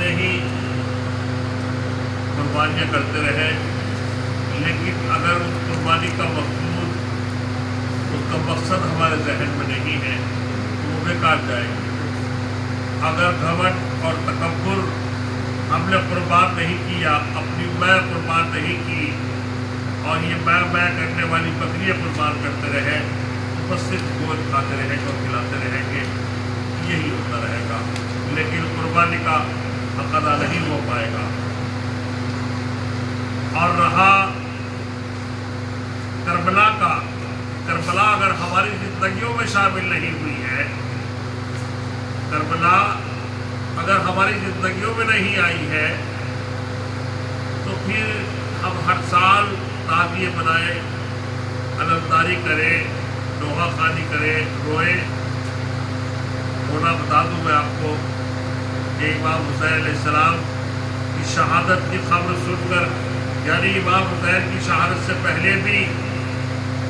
بڑے ہی قربانیاں کرتے رہے، لیکن اگر اس قربانی کا مقصود، اس کا مقصد ہمارے ذہن میں نہیں ہے تو وہ بیکار جائے گی۔ اگر گھمنڈ اور تکبر ہم نے قربان نہیں کیا، اپنی میں قربان نہیں کی، اور یہ میں کرنے والی بکریاں قربان کرتے رہے، بس صرف گوشت کھاتے رہیں گے اور کھلاتے رہیں گے، یہی ہوتا رہے گا، لیکن قربانی کا حق ادا نہیں ہو پائے گا۔ اور رہا کربلا کا، کربلا اگر ہماری زندگیوں میں شامل نہیں ہوئی ہے، کربلا اگر ہماری زندگیوں میں نہیں آئی ہے، تو پھر ہم ہر سال تعزیے منائیں، علمداری کریں، نوحہ خوانی کریں، روئیں۔ رونا بتا دوں میں آپ کو کہ امام حسین علیہ السلام کی شہادت کی خبر سن کر، یعنی امام حسین کی شہادت سے پہلے بھی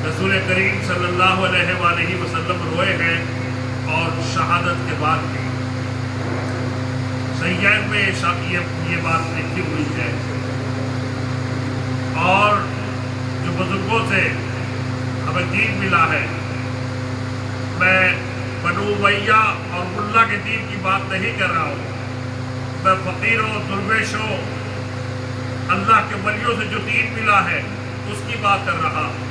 رسول کریم صلی اللہ علیہ وآلہ وسلم روئے ہیں، اور شہادت کے بعد بھی۔ صحیحین میں یہ بات لکھی ہوئی ہے، اور جو بزرگوں سے ہمیں دین ملا ہے، میں بنو امیہ اور ملا کے دین کی بات نہیں کر رہا ہوں، میں فقیروں، درویشوں، اللہ کے ولیوں سے جو دین ملا ہے اس کی بات کر رہا ہوں۔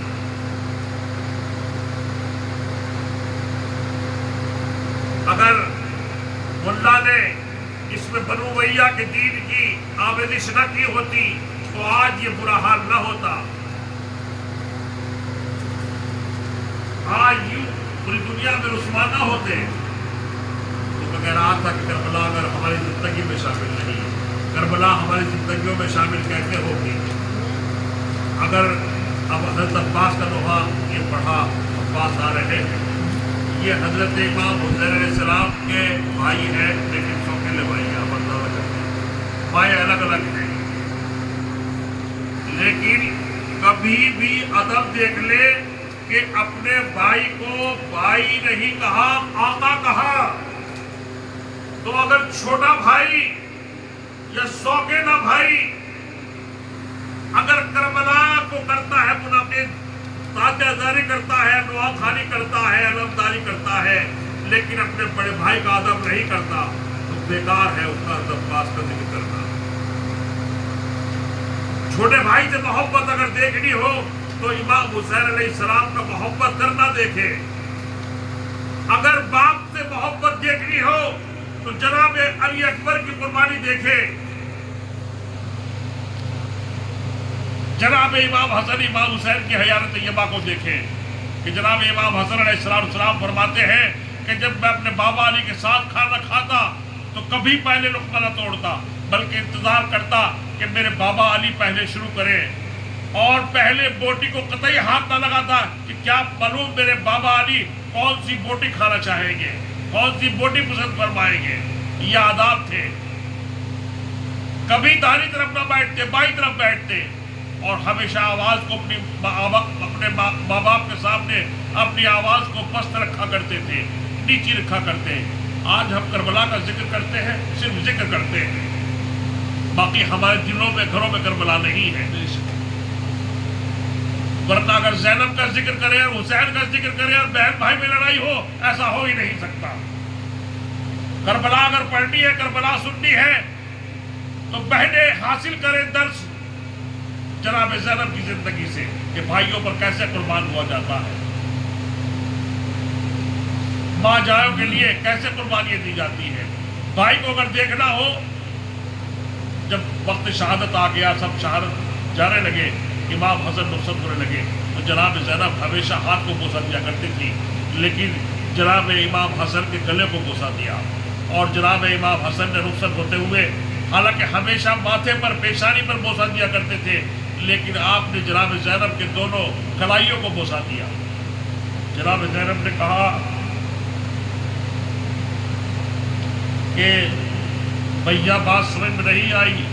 اگر ملا نے اس میں بنو امیہ کے دین کی آمیزش نہ کی ہوتی تو آج یہ برا حال نہ ہوتا، آج یوں پوری دنیا میں رسوا نہ ہوتے۔ تو میں کہہ رہا تھا کہ کربلا اگر ہماری زندگی میں شامل نہیں ہے، کربلا ہماری زندگیوں میں شامل کیسے ہوگی؟ اگر اب حضرت عباس کا دوحہ یہ پڑھا، عباس آ رہے ہیں، یہ حضرت امام حسین علیہ السلام کے بھائی ہیں، لیکن سوکیلے بھائی ہیں، آپ اندازہ کرتے ہیں، بھائی الگ الگ ہیں، لیکن کبھی بھی ادب دیکھ لے کہ اپنے بھائی کو بھائی نہیں کہا، آقا کہا۔ تو اگر چھوٹا بھائی یا سوکیلا بھائی اگر کربلا کو کرتا ہے منعقد، تازیہ داری کرتا ہے، نوحہ خوانی کرتا ہے، علمداری کرتا ہے، لیکن اپنے بڑے بھائی کا ادب نہیں کرتا، تو بیکار ہے اس کا ادب پاس کا ذکر کرنا۔ چھوٹے بھائی سے محبت اگر دیکھنی ہو تو امام حسین علیہ السلام کا محبت کرنا دیکھے۔ اگر باپ سے محبت دیکھنی ہو تو جناب علی اکبر کی قربانی دیکھے، جناب امام حسن امام حسین کی حیات طیبہ کو دیکھیں کہ جناب امام حسن علیہ السلام فرماتے ہیں کہ جب میں اپنے بابا علی کے ساتھ کھانا کھاتا تو کبھی پہلے لقمہ نہ توڑتا، بلکہ انتظار کرتا کہ میرے بابا علی پہلے شروع کریں، اور پہلے بوٹی کو قطعی ہاتھ نہ لگاتا کہ کیا معلوم میرے بابا علی کون سی بوٹی کھانا چاہیں گے، کون سی بوٹی پسند فرمائیں گے۔ یہ آداب تھے۔ کبھی داہنی طرف نہ بیٹھتے، بائیں طرف بیٹھتے، اور ہمیشہ آواز کو اپنے ماں باپ کے سامنے اپنی آواز کو پست رکھا کرتے تھے، نیچی رکھا کرتے۔ آج ہم کربلا کا ذکر کرتے ہیں، صرف ذکر کرتے ہیں، باقی ہمارے دلوں میں، گھروں میں کربلا نہیں ہے۔ ورنہ اگر زینب کا ذکر کرے اور حسین کا ذکر کرے اور بہن بھائی میں لڑائی ہو، ایسا ہو ہی نہیں سکتا۔ کربلا اگر پڑھنی ہے، کربلا سننی ہے، تو بہنیں حاصل کریں درس جناب زینب کی زندگی سے کہ بھائیوں پر کیسے قربان ہوا جاتا ہے، ماں جائوں کے لیے کیسے قربانیاں دی جاتی ہے۔ بھائی کو اگر دیکھنا ہو، جب وقت شہادت آ گیا، سب شہادت جانے لگے، امام حسن رخصت ہونے لگے، تو جناب زینب ہمیشہ ہاتھ کو بوسہ دیا کرتی تھی، لیکن جناب امام حسن کے گلے کو بوسہ دیا، اور جناب امام حسن نے رخصت ہوتے ہوئے حالانکہ ہمیشہ ماتھے پر، پیشانی پر بوسہ دیا کرتے تھے، لیکن آپ نے جناب زینب کے دونوں کلائیوں کو بوسہ دیا۔ جناب زینب نے کہا کہ بھیا بات سمجھ میں نہیں آئی،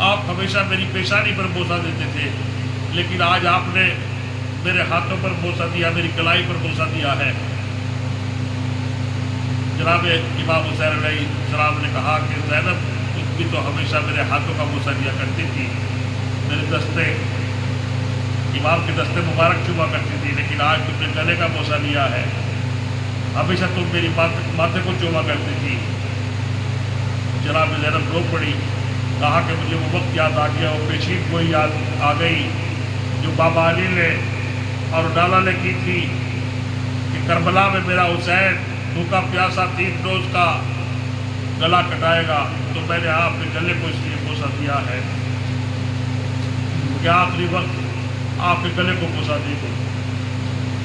آپ ہمیشہ میری پیشانی پر بوسہ دیتے تھے، لیکن آج آپ نے میرے ہاتھوں پر بوسہ دیا، میری کلائی پر بوسہ دیا ہے۔ جناب امام حسین علیہ السلام نے کہا کہ زینب بھی تو ہمیشہ میرے ہاتھوں کا بوسہ لیا کرتی تھی، میرے دستے امام کے دستے مبارک چوما کرتی تھی، لیکن آج تم نے گلے کا بوسہ لیا ہے۔ ہمیشہ تم میری ماتھے کو چوما کرتی تھی۔ جناب زینب رو پڑی، کہا کہ مجھے وہ وقت یاد آ گیا، وہ پیشین گوئی یاد آ گئی جو بابا علی نے اور ڈالا نے کی تھی کہ کربلا میں میرا حسین بھوکا پیاسا 3 روز کا گلا کٹائے گا، تو میں نے آپ کے گلے کو اس لیے بوسہ دیا ہے کہ آخری وقت آپ کے گلے کو بوسہ دی گئی۔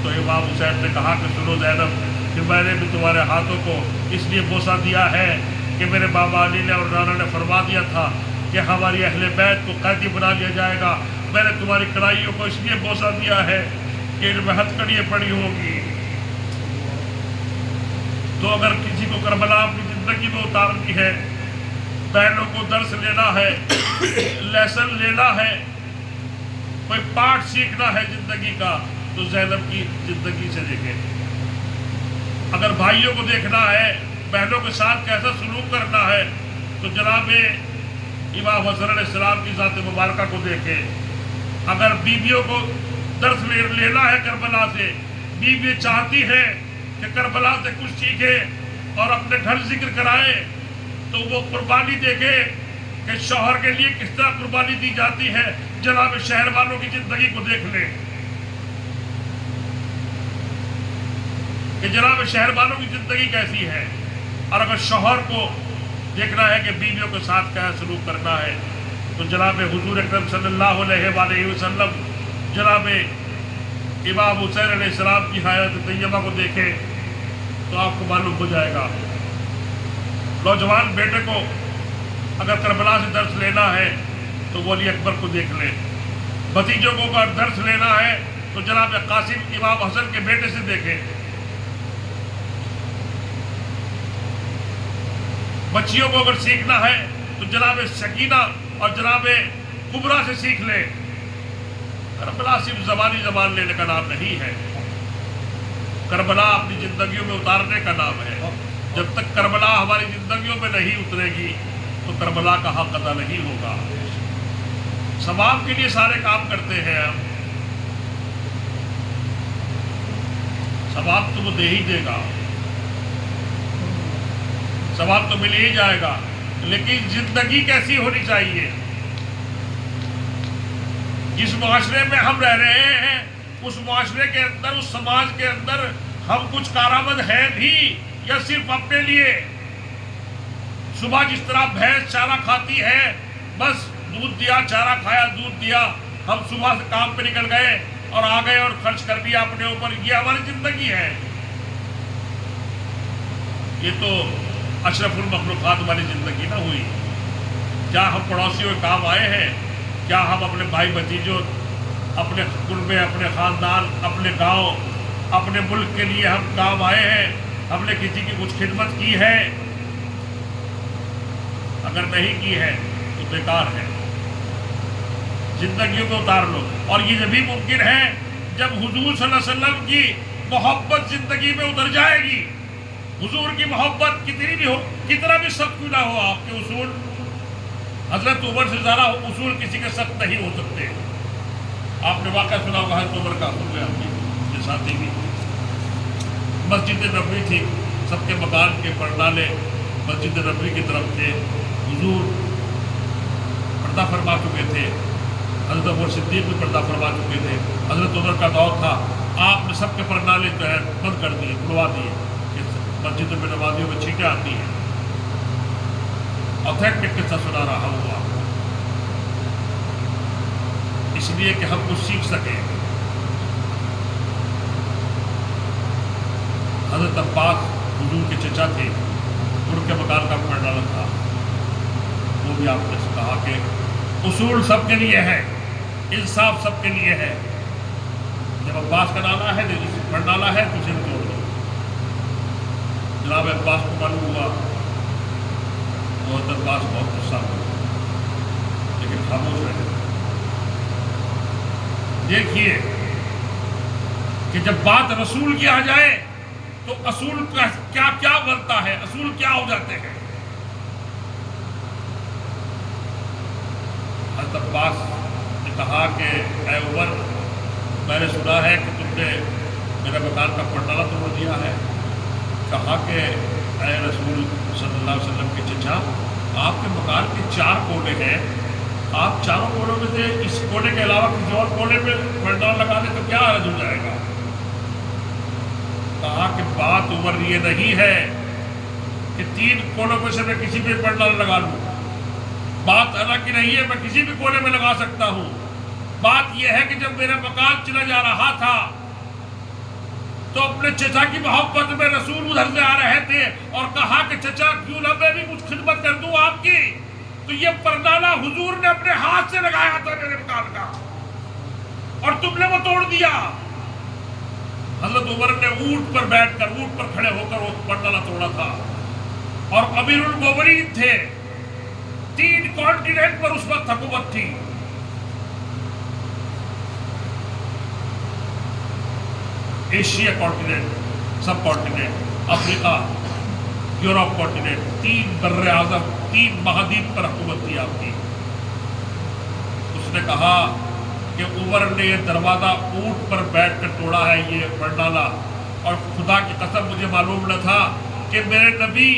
تو امام حسین نے کہا کہ سنو زینب، کہ میں نے بھی تمہارے ہاتھوں کو اس لیے بوسہ دیا ہے کہ میرے بابا علی نے اور نانا نے فرما دیا تھا کہ ہماری اہل بیت کو قیدی بنا لیا جائے گا۔ میں نے تمہاری کڑھائیوں کو اس لیے بوسہ دیا ہے کہ ان میں ہتھکڑیاں پڑی ہوں گی۔ تو اگر کسی کو کربلا اپنی زندگی میں اتارنی ہے، بہنوں کو درس لینا ہے، لیسن لینا ہے، کوئی پاٹ سیکھنا ہے زندگی کا، تو زینب کی زندگی سے دیکھیں۔ اگر بھائیوں کو دیکھنا ہے، بہنوں کے ساتھ کیسا سلوک کرنا ہے، تو جناب امام حسن علیہ السلام کی ذات مبارکہ کو دیکھیں۔ اگر بیویوں کو درس لینا ہے کربلا سے، بیوی چاہتی ہے کہ کربلا سے کچھ سیکھے اور اپنے گھر ذکر کرائے، تو وہ قربانی دیکھے کہ شوہر کے لیے کس طرح قربانی دی جاتی ہے۔ جناب شہر والوں کی زندگی کو دیکھ لیں کہ جناب شہر والوں کی زندگی کیسی ہے، اور اگر شوہر کو دیکھنا ہے کہ بیویوں کے ساتھ کیا سلوک کرنا ہے، تو جناب حضور اکرم صلی اللہ علیہ وآلہ وسلم جناب امام حسین علیہ السلام کی حیات طیبہ کو دیکھیں تو آپ کو معلوم ہو جائے گا۔ نوجوان بیٹے کو اگر کربلا سے درس لینا ہے تو ولی اکبر کو دیکھ لیں، بھتیجوں کو اگر درس لینا ہے تو جناب قاسم امام حسن کے بیٹے سے دیکھیں، بچیوں کو اگر سیکھنا ہے تو جناب سکینہ اور جناب کبرا سے سیکھ لیں۔ کربلا صرف زبان لینے کا نام نہیں ہے، کربلا اپنی زندگیوں میں اتارنے کا نام ہے۔ جب تک کربلا ہماری زندگیوں میں نہیں اترے گی تو کربلا کا حق ادا نہیں ہوگا۔ ثواب کے لیے سارے کام کرتے ہیں ہم، ثواب تو وہ دے ہی دے گا، ثواب تو مل ہی جائے گا، لیکن زندگی کیسی ہونی چاہیے؟ جس معاشرے میں ہم رہ رہے ہیں، اس معاشرے کے اندر، اس سماج کے اندر ہم کچھ کارآمد ہیں بھی یا صرف اپنے لیے؟ صبح جس طرح بھینس چارہ کھاتی ہے، بس دودھ دیا، چارہ کھایا، دودھ دیا، ہم صبح سے کام پہ نکل گئے اور آ گئے اور خرچ کر دیا اپنے اوپر، یہ ہماری زندگی ہے؟ یہ تو اشرف المخلوقات والی زندگی نہ ہوئی۔ کیا ہم پڑوسیوں کے کام آئے ہیں؟ کیا ہم اپنے بھائی بھتیجوں، اپنے کنبے، اپنے خاندان، اپنے گاؤں، اپنے ملک کے لیے ہم کام آئے ہیں؟ ہم نے کسی کی کچھ خدمت کی ہے؟ اگر نہیں کی ہے تو بیکار ہے۔ زندگیوں کو اتار لو، اور یہ بھی ممکن ہے جب حضور صلی اللہ علیہ وسلم کی محبت زندگی میں اتر جائے گی۔ حضور کی محبت کتنی بھی ہو، کتنا بھی سخت کیوں نہ ہو، آپ کے اصول حضرت عمر سے زیادہ اصول کسی کے سخت نہیں ہو سکتے۔ آپ نے واقعہ سنا ہوگا حضرت عمر کا، اصول ہے آپ کے ساتھی بھی، مسجد نبوی تھی، سب کے مکان کے پرنالے مسجد نبوی کی طرف تھے، حضور پردہ فرما چکے تھے، حضرت عمر صدیق بھی پردہ فرما چکے تھے، حضرت عمر کا دور تھا، آپ نے سب کے پرنالے جو ہے بند کر دیے، کھلوا دیے کہ مسجد میں نمازیوں میں چھینکیں آتی ہیں۔ اوتھینٹک قصہ سنا رہا ہوں آپ کو، اس لیے کہ ہم کچھ سیکھ سکیں۔ حضرت عباس حضور کے چچا تھے، ان کے مکان کا پرنالا تھا، وہ بھی آپ نے کہا کہ اصول سب کے لیے ہے، انصاف سب کے لیے ہے۔ جب عباس کا نالا ہے، پرنالا ہے تو اسے توڑ دو۔ جناب عباس کو معلوم ہوا، حضرت عباس بہت غصہ ہوا، لیکن خاموش رہے۔ دیکھیے کہ جب بات رسول کی آ جائے تو اصول کا کیا بنتا ہے، اصول کیا ہو جاتے ہیں۔ کہ اے عمر میں نے سنا ہے کہ تم نے میرے مکان کا پنڈالا توڑ دیا ہے. کہا کہ اے رسول صلی اللہ علیہ وسلم کے چچا آپ کے مکان کے 4 کونے ہیں, آپ چاروں کونوں میں سے اس کونے کے علاوہ کسی اور کونے میں پنڈال لگا دیں تو کیا حرج ہو جائے گا. کہا کہ بات عمر یہ نہیں ہے کہ 3 کونوں میں سے میں کسی بھی پنڈال لگا لوں, بات حالانکہ نہیں ہے, میں کسی بھی کونے میں لگا سکتا ہوں. بات یہ ہے کہ جب میرا مکان چلا جا رہا تھا تو اپنے چچا کی محبت میں رسول ادھر سے آ رہے تھے اور کہا کہ چچا کیوں نہ میں بھی کچھ خدمت کر دوں آپ کی. تو یہ پردالا حضور نے اپنے ہاتھ سے لگایا تھا میرے مکان کا اور تم نے وہ توڑ دیا. حضرت عمر نے اونٹ پر بیٹھ کر, اونٹ پر کھڑے ہو کر وہ پردالا توڑا تھا اور امیر المومنین تھے. 3 کانٹیننٹ پر اس وقت حکومت تھی. ایشیا کانٹیننٹ, سب کانٹیننٹ, افریقہ, یورپ کانٹیننٹ, 3 بر اعظم, 3 مہادیپ پر حکومت تھی آپ کی. اس نے کہا کہ عمر نے یہ دروازہ اونٹ پر بیٹھ کر توڑا ہے, یہ پنڈالا, اور خدا کی قسم مجھے معلوم نہ تھا کہ میرے نبی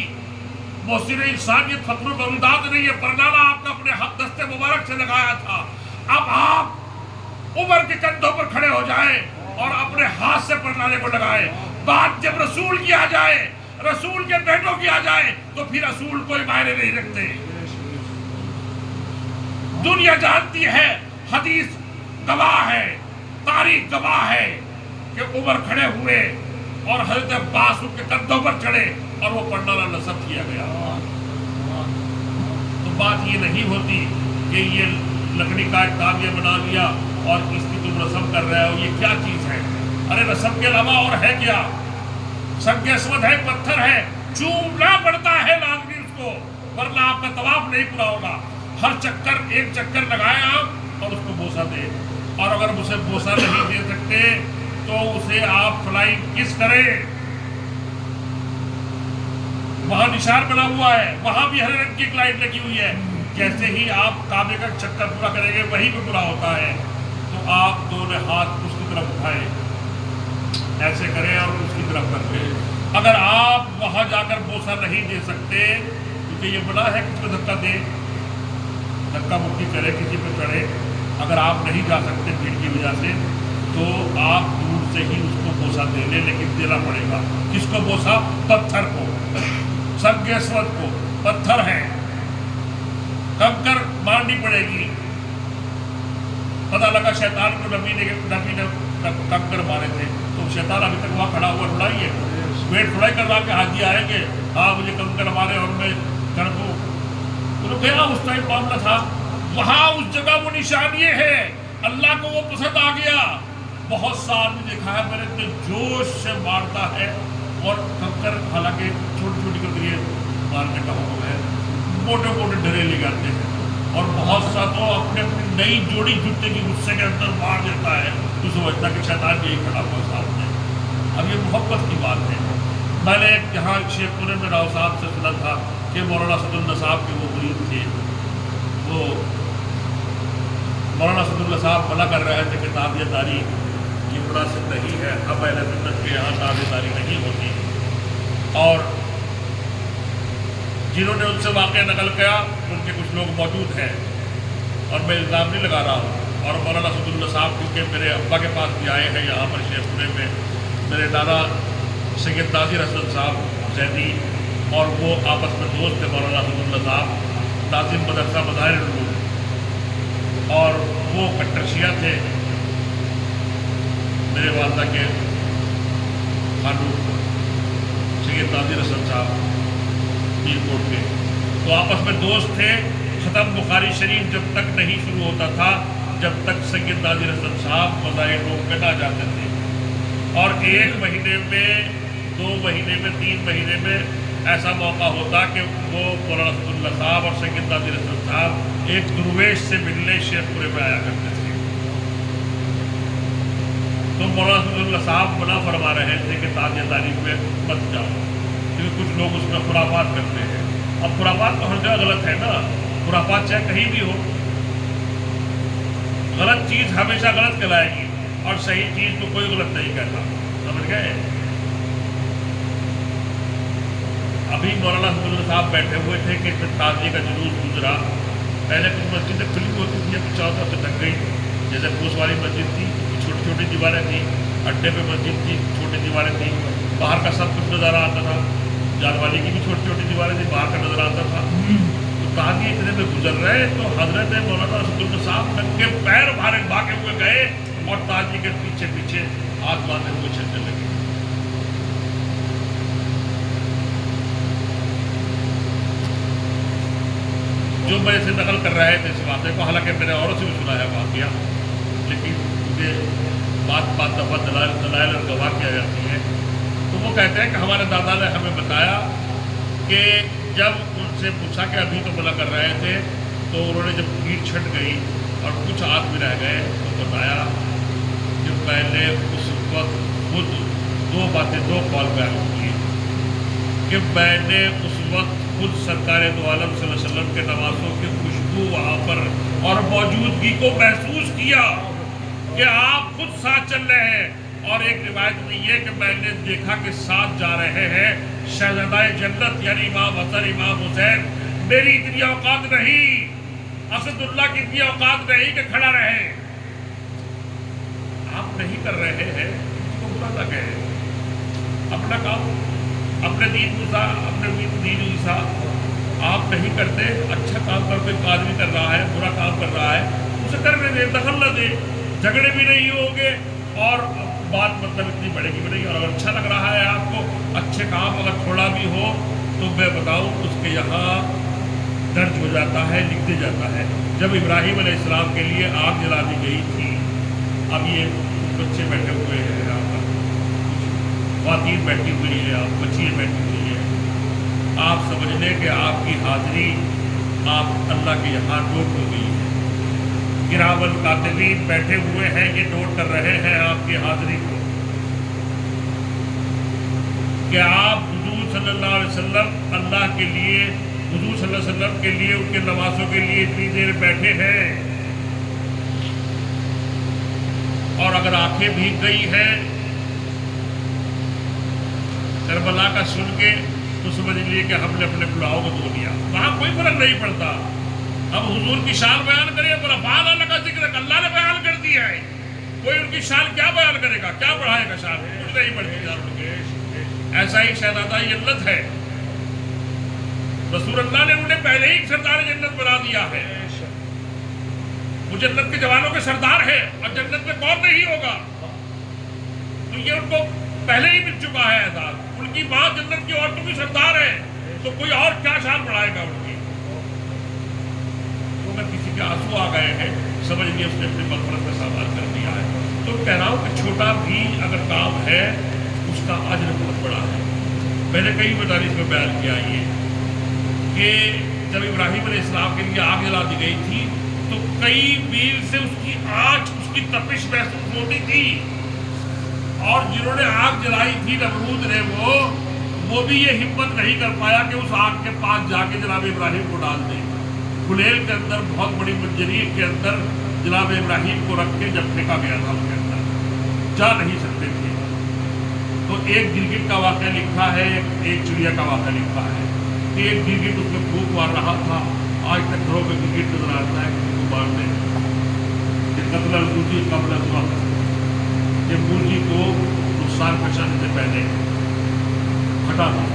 محسن انسانیت فخر البلدات نے یہ پردالا آپ کا اپنے حق دستے مبارک سے لگایا تھا. اب آپ عمر کے کندھوں پر کھڑے ہو جائیں اور اپنے ہاتھ سے پردالے کو لگائیں. بات جب رسول کی آ جائے, رسول کے بیٹوں کی آ جائے تو پھر رسول کوئی معنی نہیں رکھتے. دنیا جانتی ہے, حدیث گواہ ہے, تاریخ گواہ ہے کہ عمر کھڑے ہوئے اور حضرت عباس ان کے کندھوں پر چڑھے اور وہ پنڈالا نصب کیا گیا. تو بات یہ نہیں ہوتی کہ یہ لکڑی کا ایک تابیہ بنا لیا اور اس کی تم رسم کر رہے ہو, یہ کیا چیز ہے؟ ارے رسم کے علاوہ اور ہے کیا؟ سنگ اسود ہے, پتھر ہے, چومنا پڑتا ہے لازمی اس کو, ورنہ آپ کا طواف نہیں پورا ہوگا. ہر چکر ایک چکر لگائیں آپ اور اس کو بوسہ دیں, اور اگر اسے بوسہ نہیں دے سکتے تو اسے آپ فلائنگ کس کریں. وہاں نشان بنا ہوا ہے, وہاں بھی ہرے رنگ کی ایک لائٹ لگی ہوئی ہے. جیسے ہی آپ کعبے کا چکر پورا کریں گے وہیں پہ پورا ہوتا ہے. تو آپ دونوں ہاتھ اس کی طرف اٹھائیں, ایسے کریں اور اس کی طرف کر دیں. اگر آپ وہاں جا کر بوسہ نہیں دے سکتے, کیونکہ یہ بنا ہے کس کو دھکا دے, دھکا مکی کرے, کسی پہ چڑھے, اگر آپ نہیں جا سکتے بھیڑ کی وجہ سے تو آپ دور سے ہی اس کو بوسہ دے لیں, لیکن دینا پڑے گا. کس کو بوسہ؟ پتھر کو, سنگ اسود کو. پتھر ہے, کنکر مارنی پڑے گی. پتہ لگا شیطان کو نبی نے کنکر مارے تھے تو شیطان ابھی تک وہاں کھڑا ہوا تھوڑا ہی ہے, ویٹ تھوڑا ہی کر رہا کہ حاجی آئیں گے, ہاں مجھے کنکر مارے اور میں کر دوں. تو گیا اس ٹائم معاملہ تھا. وہاں اس جگہ وہ نشان یہ ہے, اللہ کو وہ پسند آ گیا. بہت سا آدمی دیکھا ہے میں نے اتنے جوش سے مارتا ہے, اور کنکر حالانکہ چھوٹی چھوٹی کنکریاں مارنے کا حکم ہے, موٹے موٹے ڈرے لے جاتے ہیں, اور بہت سا تو اپنے اپنی نئی جوڑی جوتے کی غصے کے اندر مار دیتا ہے تو سمجھتا کہ شیطان یہی کھڑا ہوا سامنے. اب یہ محبت کی بات ہے. میں نے یہاں شیخ پورے میں راؤ صاحب سے سنا تھا کہ مولانا اسد اللہ صاحب کے وہ مرید تھے, وہ مولانا اسد اللہ صاحب منع کر رہے تھے کہ تابعہ داری یہ مناسب نہیں ہے, اب اہل سنت کے یہاں تابعہ داری نہیں ہوتی. اور جنہوں نے ان سے واقعہ نقل کیا ان کے کچھ لوگ موجود ہیں, اور میں الزام نہیں لگا رہا ہوں. اور مولانا اسد اللہ صاحب کیونکہ میرے ابا کے پاس بھی آئے ہیں یہاں پر شیخ پورے میں, میرے دادا سید ناظر حسن صاحب زیدی, اور وہ آپس میں دوست تھے مولانا اسد اللہ صاحب, ناظم مدرسہ مظاہر العلوم, اور وہ کٹر شیعہ تھے. میرے والدہ کے خانو سید ناظر حسن صاحب پیر کوٹ کے, تو آپس میں دوست تھے. ختم بخاری شریف جب تک نہیں شروع ہوتا تھا جب تک سید ناظر حسن صاحب مظاہر العلوم میں نہ جاتے تھے, اور 1 مہینے میں 2 مہینے میں 3 مہینے میں ایسا موقع ہوتا کہ وہ مولانا اسد اللہ صاحب اور سید ناظر حسن صاحب ایک درویش سے ملنے شیخ پورے میں آیا کرتے تھے. تو مولانا اسد اللہ صاحب منع فرما رہے تھے کہ تابعہ داری میں مت جاؤ, کیونکہ کچھ لوگ اس میں خرافات کرتے ہیں. اب خرافات تو ہر جگہ غلط ہے نا, خرافات چاہے کہیں بھی ہو. غلط چیز ہمیشہ غلط کہلائے گی اور صحیح چیز کو کوئی غلط نہیں کہتا. سمجھ گئے؟ ابھی مولانا حسن اللہ صاحب بیٹھے ہوئے تھے کہ اس میں تعزیے کا جلوس گزرا. پہلے کچھ مسجدیں کھلی ہوتی تھیں، ابھی چاروں طرف سے ڈھک گئی. جیسے پوس والی مسجد تھی، چھوٹی چھوٹی دیواریں تھیں. اڈے پہ مسجد تھی، چھوٹی دیواریں تھیں. باہر کا سب کچھ نظارہ آتا تھا. جال والی کی بھی چھوٹی چھوٹی دیواریں تھیں، باہر کا نظر آتا تھا. تو تعزیے اتنے میں گزر رہے تو حضرت مولانا حسن اللہ صاحب ننگے پیر بھاگے ہوئے گئے اور تعزیے کے پیچھے پیچھے ہاتھ باندھے ہوئے چلنے لگے. جو میرے سے نقل کر رہے تھے اس واقعے کو، حالانکہ میں نے اوروں سے بھی سنا ہے واقعہ، لیکن مجھے بات دفعہ دلائل اور گواہ کیا جاتی ہے. تو وہ کہتے ہیں کہ ہمارے دادا نے ہمیں بتایا کہ جب ان سے پوچھا کہ ابھی تو منع کر رہے تھے، تو انہوں نے جب بھیڑ چھٹ گئی اور کچھ آدمی رہ گئے تو بتایا کہ میں نے اس وقت خود دو قول بیان کیے کہ میں نے اس وقت خود سرکار دو عالم صلی اللہ علیہ وسلم کے نوازوں کی خوشبو وہاں پر اور موجودگی کو محسوس کیا کہ آپ خود ساتھ چل رہے ہیں. اور ایک روایت میں یہ کہ میں نے دیکھا کہ ساتھ جا رہے ہیں شہزادہ جنت یعنی امام حسن امام حسین. میری اتنی اوقات نہیں، اسد اللہ کی اتنی اوقات نہیں کہ کھڑا رہے. آپ نہیں کر رہے ہیں تو برا نہ کہیں. اپنا کام، اپنے دین موسیٰ، اپنے دین عیسیٰ آپ نہیں کرتے. اچھا کام کر کوئی آدمی کر رہا ہے، برا کام کر رہا ہے، اسے کرنے دیں، دخل نہ دیں. جھگڑے بھی نہیں ہوں گے اور بات مطلب اتنی بڑھے گی بھی نہیں. اور اگر اچھا لگ رہا ہے آپ کو، اچھے کام اگر تھوڑا بھی ہو تو میں بتاؤں اس کے یہاں درج ہو جاتا ہے، لکھ دیا جاتا ہے. جب ابراہیم علیہ السلام کے لیے آگ جلا دی گئی تھی، اب یہ بچے بیٹھے ہوئے ہیں یہاں پر، خواتین بیٹھی ہوئی ہے، آپ بچیاں بیٹھی ہوئی ہیں، آپ سمجھ لیں کہ آپ کی حاضری آپ اللہ کے یہاں نوٹ ہو گئی ہے. کرام الکاتبین بیٹھے ہوئے ہیں، یہ نوٹ کر رہے ہیں آپ کی حاضری کو کہ آپ حضور صلی اللہ علیہ وسلم اللہ کے لیے، حضور صلی اللہ علیہ وسلم کے لیے، ان کے نوازوں کے لیے اتنی دیر بیٹھے ہیں. اور اگر آنکھیں بھیگ گئی ہیں کربلا کا سن کے تو سمجھ لیے کہ ہم نے اپنے گناہوں کو دھو لیا. وہاں کوئی فرق نہیں پڑتا. اب حضور کی شان بیان کرے پر افعال اللہ کا ذکر اللہ نے بیان کر دیا ہے. کوئی ان کی شان کیا بیان کرے گا، کیا بڑھائے گا شان؟ کچھ نہیں بڑھتی شان ان کی. ایسا ہی شہزادہ جنت ہے. رسول اللہ نے انہیں پہلے ہی سردار جنت بنا دیا ہے. وہ جنت کے جوانوں کے سردار ہے اور جنت میں کون نہیں ہوگا. تو یہ ان کو پہلے ہی مل چکا ہے اعزاز. ان کی ماں جنت کی عورتوں کی سردار ہے، تو کوئی اور کیا شان بڑھائے گا ان کی. تو اگر کسی کے آنسو آ گئے ہیں، سمجھ لیے اس نے اپنی مغفرت کا سامان کر دیا ہے. تو کہہ رہا ہوں کہ چھوٹا بھی اگر کام ہے اس کا اجر بہت بڑا ہے. میں نے کئی مدارس میں بیان کیا یہ کہ جب ابراہیم علیہ السلام کے لیے آگ جلا دی گئی تھی تو کئی میل سے اس کی آنچ، اس کی تپش محسوس ہوتی تھی. اور جنہوں نے آگ جلائی تھی نمرود نے، وہ بھی یہ ہمت نہیں کر پایا کہ اس آگ کے پاس جا کے جناب ابراہیم کو ڈال دیں. کلیل کے اندر بہت بڑی منجنیق کے اندر جناب ابراہیم کو رکھ کے جب پھینکا گیا تھا اس کے اندر، جا نہیں سکتے تھے. تو ایک گرگٹ کا واقعہ لکھا ہے، ایک چڑیا کا واقعہ لکھا ہے کہ ایک گرگٹ اس میں پھونک مار رہا تھا. آج تک گھروں میں گرگٹ نظر آتا ہے کسی کو مارنے. قتل المرجی قبل الوقت، کہ مرغی کو نقصان پہنچانے سے پہلے ہٹا دو.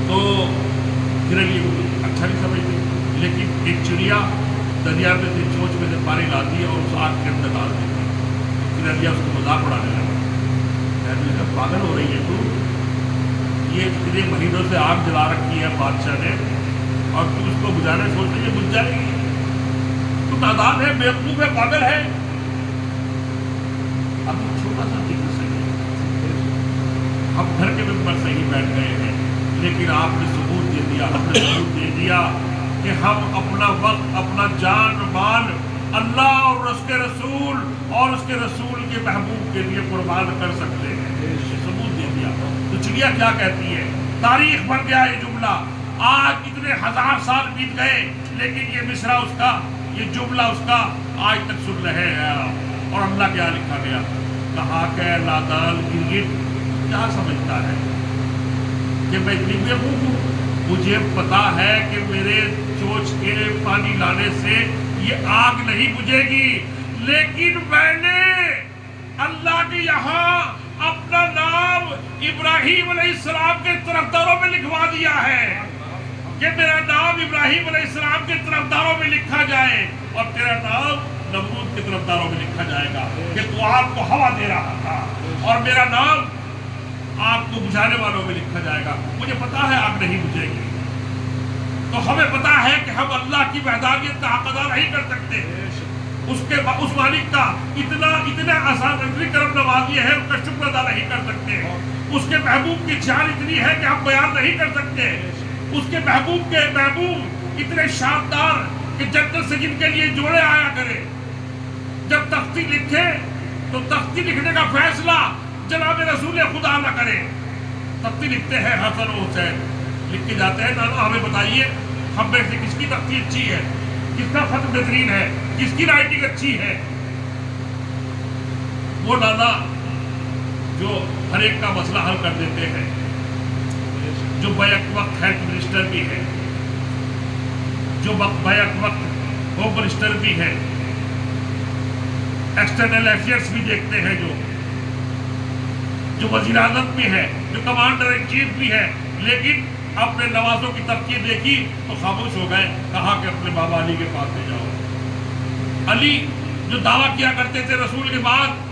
تو پھر یہ اچھا نہیں سمجھتے، لیکن ایک چڑیا دریا میں سے چونچ میں سے پانی لاتی ہے اور اس آگ کے اندر ڈال دیتی ہے. چڑیا اس کو مذاق اڑانے لگا، پاگل ہو رہی ہے تو یہ اتنے مہینوں سے آگ جلا رکھی ہے بادشاہ نے اور تم اس کو بجھانے سوچتے یہ بجھ جائے گی. تو نادان ہے، بیوقوف ہے، پاگل ہے. اب چھوٹا سا ذکر صحیح، ہم گھر کے ممبر صحیح بیٹھ گئے ہیں، لیکن آپ نے ثبوت دے دیا، ہم نے ثبوت دے دیا کہ ہم اپنا وقت، اپنا جان مال اللہ اور اس کے رسول اور اس کے رسول کے محبوب کے لیے قربان کر سکتے ہیں. ثبوت دے دیا. تو چڑیا کیا کہتی ہے؟ تاریخ بن گیا یہ جملہ. آج اتنے ہزار سال بیت گئے لیکن یہ مصرع اس کا یہ جملہ اس کا آج تک سن رہے ہیں آپ۔ اور اللہ کیا لکھا گیا، کہا کہ نادان گرگٹ کیا سمجھتا ہے کہ میں اتنی بیوقوف ہوں، مجھے پتا ہے کہ میرے چوچ کے پانی لانے سے یہ آگ نہیں بجھے گی، لیکن میں نے اللہ کے یہاں اپنا نام ابراہیم علیہ السلام کے طرفداروں میں لکھوا دیا ہے کہ میرا نام ابراہیم علیہ السلام کے طرفداروں میں لکھا جائے، اور تیرا نام نمرود کے طرفداروں میں لکھا جائے گا کہ تو آگ کو ہوا دے رہا تھا، اور میرا نام آگ کو بجھانے والوں میں لکھا جائے گا۔ مجھے پتا ہے آگ نہیں بجھے گی، تو ہمیں پتا ہے کہ ہم اللہ کی وحدانیت کا حق ادا نہیں کر سکتے، اس مالک کا اتنا آسان اتنی کرم نوازی ہے، اس کا شکر ادا نہیں کر سکتے، اس کے محبوب کی جان اتنی ہے کہ ہم بیان نہیں کر سکتے، اس کے محبوب اتنے شاندار کہ جنت سے جن کے لیے جوڑے آیا کرے، جب تختی لکھے تو تختی لکھنے کا فیصلہ جناب رسول خدا نہ کرے، تختی لکھتے ہیں حسن و حسین، لکھ کے جاتے ہیں نانا ہمیں بتائیے ہم میں سے کس کی تختی اچھی ہے، کس کا خط بہترین ہے، کس کی رائٹنگ اچھی ہے۔ وہ نانا جو ہر ایک کا مسئلہ حل کر دیتے ہیں، جو بیک وقت ہیلتھ منسٹر بھی ہے، جو بیک وقت ہوم منسٹر بھی ہے، ایکسٹرنل افیئرس بھی دیکھتے ہیں، جو وزیر اعظم بھی ہے، جو کمانڈر ان چیف بھی ہے، لیکن اپنے نوازوں کی تفکیر دیکھی تو خاموش ہو گئے، کہا کہ اپنے بابا علی کے پاس لے جاؤ۔ علی جو دعویٰ کیا کرتے تھے رسول کے بعد،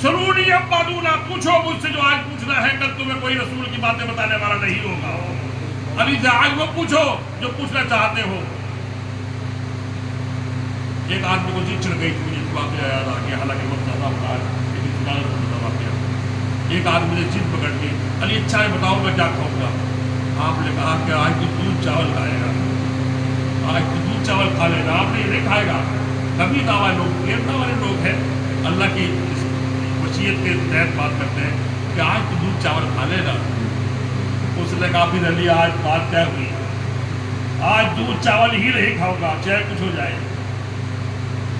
سرونی اب بادونا، پوچھو مجھ سے جو آج پوچھنا ہے، کل تمہیں کوئی رسول کی باتیں بتانے والا نہیں ہوگا۔ علی سے آج وہ پوچھو جو پوچھنا چاہتے ہو۔ ایک آدمی کو جیت چڑھ گئی تھی، مجھے واقعہ یاد آ گیا، حالانکہ وقت زیادہ ہو رہا ہے لیکن فی الحال واقعہ۔ ایک آدمی نے ضد پکڑ لی، علی اچھا ہے بتاؤ میں کیا کھاؤں گا؟ آپ نے کہا کہ آج تو دودھ چاول کھائے گا، آج تو دودھ چاول کھا لینا۔ آپ نے یہ نہیں کھائے گا، کبھی دعویٰ لوگ گیرنا والے لوگ ہیں، اللہ کی وصیت کے تحت بات کرتے ہیں کہ آج تو دودھ چاول کھا لینا۔ اس نے کہا پھر علی آج بات طے ہوئی، آج دودھ چاول ہی نہیں کھاؤں گا چاہے کچھ ہو جائے۔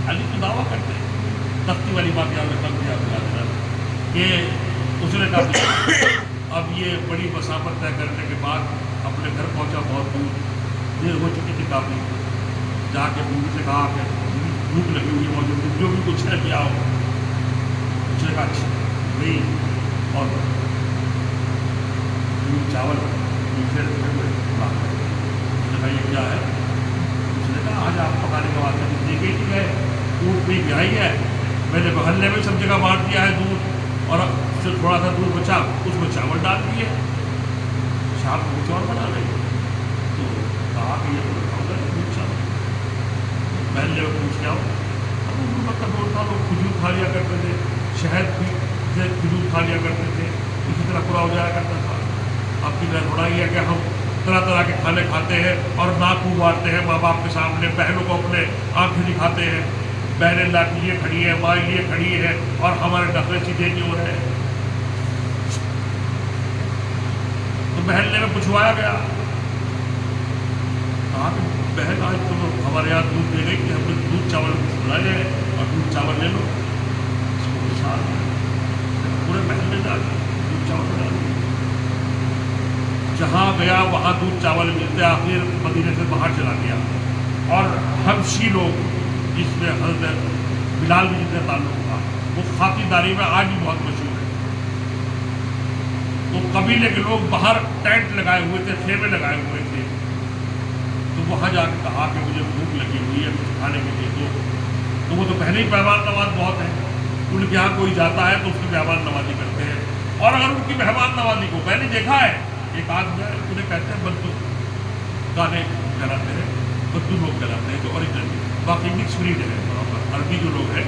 علی تو دعویٰ کرتے ہیں، تختی والی بات یاد رکھنا مجھے یاد دلا دینا کہ اس نے کہا اب یہ بڑی مسافت طے کرنے کے بعد اپنے گھر پہنچا، بہت دیر ہو چکی تھی کافی، جا کے بیوی سے کہا کہ بھوک لگی ہوئی موجود جو بھی کچھ ہے کیا ہو۔ اس نے کہا اچھا نہیں، اور چاول پیچھے یہ کیا ہے؟ اس نے کہا آج آپ پکانے کے بعد میں دیکھ ہی گئے، دودھ بھی گئی ہے، میں نے محلے میں سب جگہ بانٹ دیا ہے دودھ، اور جو تھوڑا سا دودھ بچا اس میں چاول ڈال دیے، شام کو کچھ اور بنا لیں۔ تو کہا کہ یہ تو بتاؤ گا دودھ چاول، محلے میں پوچھ کے آؤ۔ اب ان کا دور تھا، لوگ کھجور کھا لیا کرتے تھے، شہد بھی سے کھجور کھا لیا کرتے تھے، اسی طرح پورا ہو جایا کرتا تھا۔ اب کی تھوڑا یہ ہے کہ ہم طرح طرح کے کھانے کھاتے ہیں اور ناک منہ مارتے ہیں ماں باپ کے سامنے، بہنوں کو اپنے آنکھیں دکھاتے ہیں، بہنیں لا کے لیے کھڑی ہے، ماں لیے کھڑی ہے، اور ہمارے نخرے سیدھے نہیں ہو رہے ہیں۔ تو محلے میں پوچھوایا گیا، کہا کہ بہن آج تم ہمارے یہاں دودھ دے گئی کہ ہم نے دودھ چاول بلائے ہیں اور دودھ چاول لے لو۔ اس کو خوشحال پورے محلے جا کے دودھ چاول بنا لو، جہاں گیا وہاں دودھ چاول ملتے، آخر مدینے سے باہر چلا گیا، اور حبشی لوگ جس میں حضرت بلال بھی جن سے تعلق تھا، وہ خاطرداری میں آج بھی بہت مشہور ہے۔ وہ قبیلے کے لوگ باہر ٹینٹ لگائے ہوئے تھے، خیمے لگائے ہوئے تھے، تو وہاں جا کے کہا کہ مجھے بھوک لگی ہوئی ہے، کچھ کھانے کے لیے دو۔ تو وہ تو پہلے ہی مہمان نواز بہت ہیں، ان کے یہاں کوئی جاتا ہے تو اس کی مہمان نوازی کرتے ہیں، اور اگر ان کی مہمان نوازی کو میں نے دیکھا ہے، ایک آدمی ہے انہیں کہتے ہیں بدو، گانے کہلاتے ہیں بدو لوگ کہلاتے ہیں، جو اوریجنل باقی مکس بریڈ ہے، عربی جو لوگ ہیں،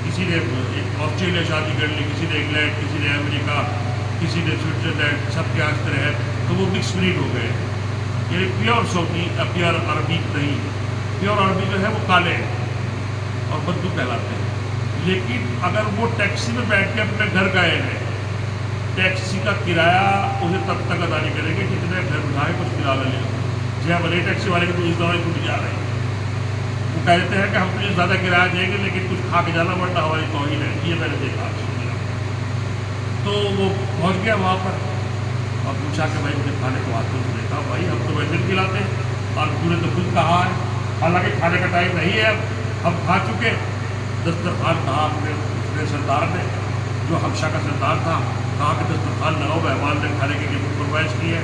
کسی نے آسٹریلیا شادی کر لی، کسی نے انگلینڈ، کسی نے امریکہ، کسی نے سوئٹزرلینڈ، سب کے اس طرح ہے، تو وہ مکس بریڈ ہو گئے، یعنی پیور سعودی پیور عربی نہیں، پیور عربی جو ہے وہ کالے ہیں اور بدو کہلاتے ہیں۔ لیکن اگر وہ ٹیکسی میں بیٹھ کے اپنے گھر گئے ہیں، ٹیکسی کا کرایہ اسے تب تک ادا نہیں کریں گے جتنے گھر اٹھائے کچھ کرایہ لے، جی ہاں بھلے ٹیکسی والے کی تو اس دوران چھوٹ جا رہے ہیں، وہ کہہ دیتے ہیں کہ ہم تجھے زیادہ کرایہ دیں گے لیکن کچھ کھا کے جانا ورنہ ہماری توہین ہے. یہ میں نے دیکھا. تو وہ پہنچ گیا وہاں پر اور پوچھا کہ بھائی مجھے کھانے کو آتے. اس نے کہا بھائی ہم تو ویسے کھلاتے اور تو نے تو خود کہا ہے حالانکہ کھانے کا ٹائم نہیں ہے اب ہم کھا چکے. دسترخوان کہا اپنے سردار نے جو حبشہ کا سردار تھا کہا کہ دسترخوان لگاؤ مہمان نے کھانے کے لیے فرمائش کی ہے.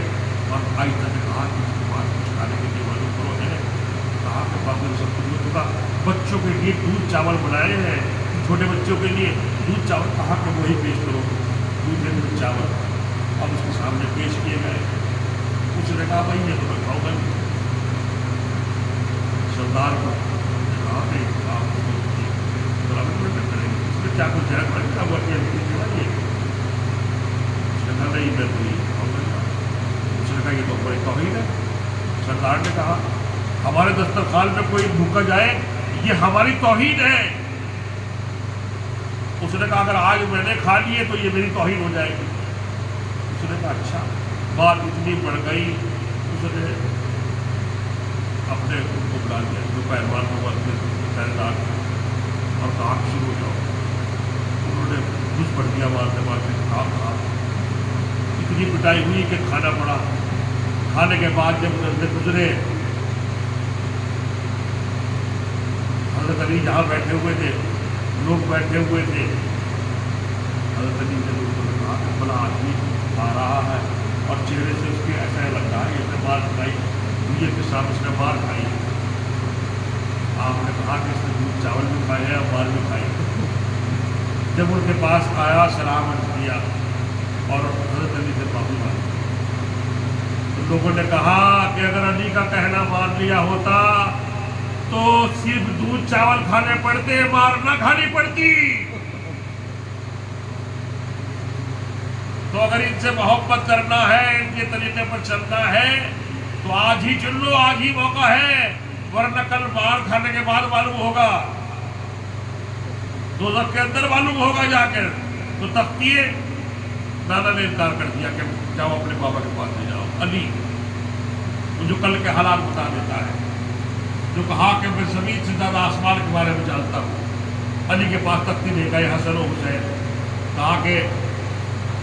اور آہستہ نے کہا کہ اس کے بعد کچھ کھانے کے لیے معلوم کرو ہے. کہا کہ باپ نے سب کچھ ہوگا بچوں کے لیے دودھ چاول بنائے ہیں چھوٹے بچوں کے لیے دودھ چاول. کہا کہ وہی پیش کرو دودھ چاول. اب اس کے سامنے پیش کیے گئے. اس نے کہا بھائی یہ تو میں کھاؤں گا. سردار کو کہا کہ آپ کریں گے اس میں کیا کچھ جائے کیا ہوا کہ اس نے کہا نہیں میں تو یہ کھاؤں گا. اس نے کہا یہ تو بڑی توہین ہے. سردار نے کہا ہمارے دسترخوان میں کوئی بھوکا جائے یہ ہماری توہین ہے. اس نے کہا اگر آج میں نے کھا لیے تو یہ میری توہین ہو جائے گی. اس نے کہا اچھا. بات اتنی بڑھ گئی اس نے اپنے کو بلا لیا جو پہلوان کو پہلدار اور کہا شروع ہو جاؤ. انہوں نے گھس پڑ دیا مارتے مارتے. کھا اتنی پٹائی ہوئی کہ کھانا پڑا. کھانے کے بعد جب گزرے حضرت علی جہاں بیٹھے ہوئے تھے لوگ بیٹھے ہوئے تھے. حضرت علی نے لوگوں نے کہا کہ بڑا آدمی آ رہا ہے اور چہرے سے اس کے ایسا لگ رہا ہے اس نے مار کھائی دوسرے کے ساتھ اس نے مار کھائی. آپ نے کہا کہ اس نے دودھ چاول بھی کھائے ہیں اور مار بھی کھائی. جب ان کے پاس آیا سلام عرض کیا اور حضرت علی سے معافی مانگی. لوگوں نے کہا کہ اگر علی کا کہنا مان لیا ہوتا تو صرف دودھ چاول کھانے پڑتے مار نہ کھانی پڑتی. تو اگر ان سے محبت کرنا ہے ان کے طریقے پر چلنا ہے تو آج ہی چل لو. آج ہی موقع ہے ورنہ کل مار کھانے کے بعد معلوم ہوگا دوزخ کے اندر معلوم ہوگا جا کر. تو تختیے نانا نے انکار کر دیا کہ جاؤ اپنے بابا کے پاس لے جاؤ. علی جو کل کے حالات بتا دیتا ہے جو کہا کہ میں زمین سے زیادہ آسمان کے بارے میں جانتا ہوں. علی کے پاس تختی لے گئے حسن و حسین. کہا کہ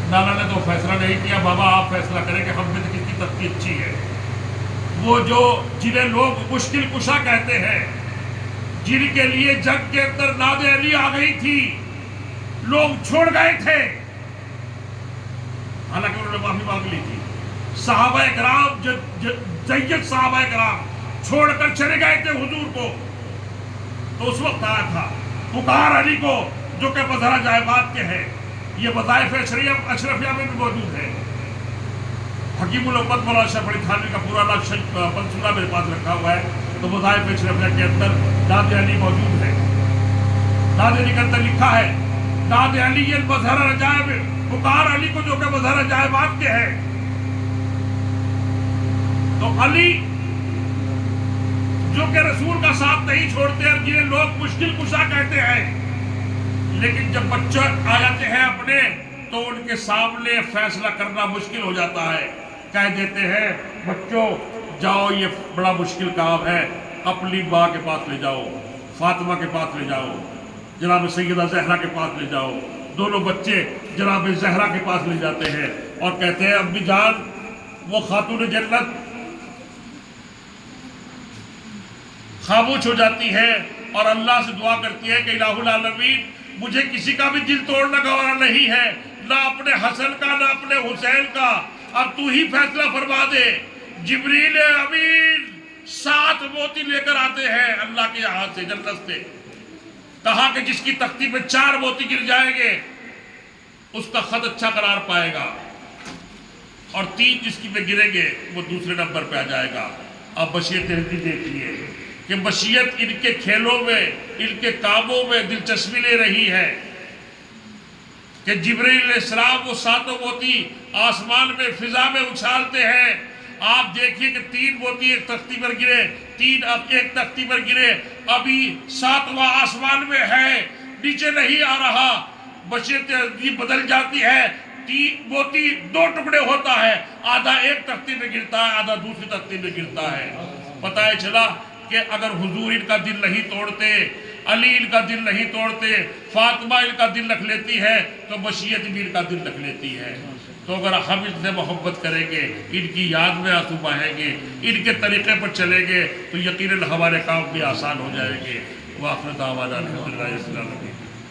نانا نے تو فیصلہ نہیں کیا بابا آپ فیصلہ کریں کہ ہم میں سے کس کی تختی اچھی ہے. وہ جو جنہیں لوگ مشکل کشا کہتے ہیں جن کے لیے جنگ کے اندر ناد علی آ گئی تھی لوگ چھوڑ گئے تھے حالانکہ انہوں نے معافی مانگ لی تھی. صحابہ کرام جید صحابہ کرام چھوڑ کر چلے گئے تھے حضور کو. تو اس وقت آیا تھا پکار علی کو جو کہ مظہر جائبات کے ہیں. یہ وظائف اشرفیہ میں بھی موجود ہے. حکیم الامت مولانا اشرف علی تھانوی کا پورا منصورہ میرے پاس رکھا ہوا ہے. تو وظائف اشرفیہ کے اندر داد علی موجود ہے. داد علی کے اندر لکھا ہے داد علی مظہر عجائب پکار علی کو جو کہ مظہر جائبات کے ہیں. تو علی جو کہ رسول کا ساتھ نہیں چھوڑتے اور جنہیں لوگ مشکل کشا کہتے ہیں لیکن جب بچے آ جاتے ہیں اپنے تو ان کے سامنے فیصلہ کرنا مشکل ہو جاتا ہے. کہہ دیتے ہیں بچوں جاؤ یہ بڑا مشکل کام ہے اپنی ماں کے پاس لے جاؤ فاطمہ کے پاس لے جاؤ جناب سیدہ زہرا کے پاس لے جاؤ. دونوں بچے جناب زہرا کے پاس لے جاتے ہیں اور کہتے ہیں امی جان وہ خاتون جنت خاموش ہو جاتی ہے اور اللہ سے دعا کرتی ہے کہ الہ العالمین مجھے کسی کا بھی دل توڑنا گوارا نہیں ہے نہ اپنے حسن کا نہ اپنے حسین کا. اب تو ہی فیصلہ فرما دے. جبریل امین 7 موتی لے کر آتے ہیں اللہ کے یہاں سے جنت سے. کہا کہ جس کی تختی میں 4 موتی گر جائیں گے اس کا خط اچھا قرار پائے گا اور 3 جس کی میں گریں گے وہ دوسرے نمبر پہ آ جائے گا. اب بشیت دیکھیے کہ بشیت ان کے کھیلوں میں ان کے کاموں میں دلچسپی لے رہی ہے کہ جبرائیل علیہ السلام وہ 7 موتی آسمان میں فضا میں اچھالتے ہیں. آپ دیکھیے کہ 3 موتی ایک تختی پر گرے 3 ایک تختی پر گرے ابھی 7واں آسمان میں ہے نیچے نہیں آ رہا. بشیت بدل جاتی ہے 3 موتی 2 ٹکڑے ہوتا ہے آدھا ایک تختی میں گرتا ہے آدھا دوسری تختی میں گرتا ہے. پتہ ہے چلا کہ اگر حضور ان کا دل نہیں توڑتے، علی ان کا دل نہیں توڑتے، فاطمہ ان کا دل رکھ لیتی ہے تو مشیت بھی ان کا دل رکھ لیتی ہے۔ تو اگر ہم ان سے محبت کریں گے، ان کی یاد میں آنسو بہائیں گے، ان کے طریقے پر چلیں گے تو یقیناً ہمارے کام بھی آسان ہو جائیں گے۔ وآخر دعوانا الحمدللہ رب العالمین۔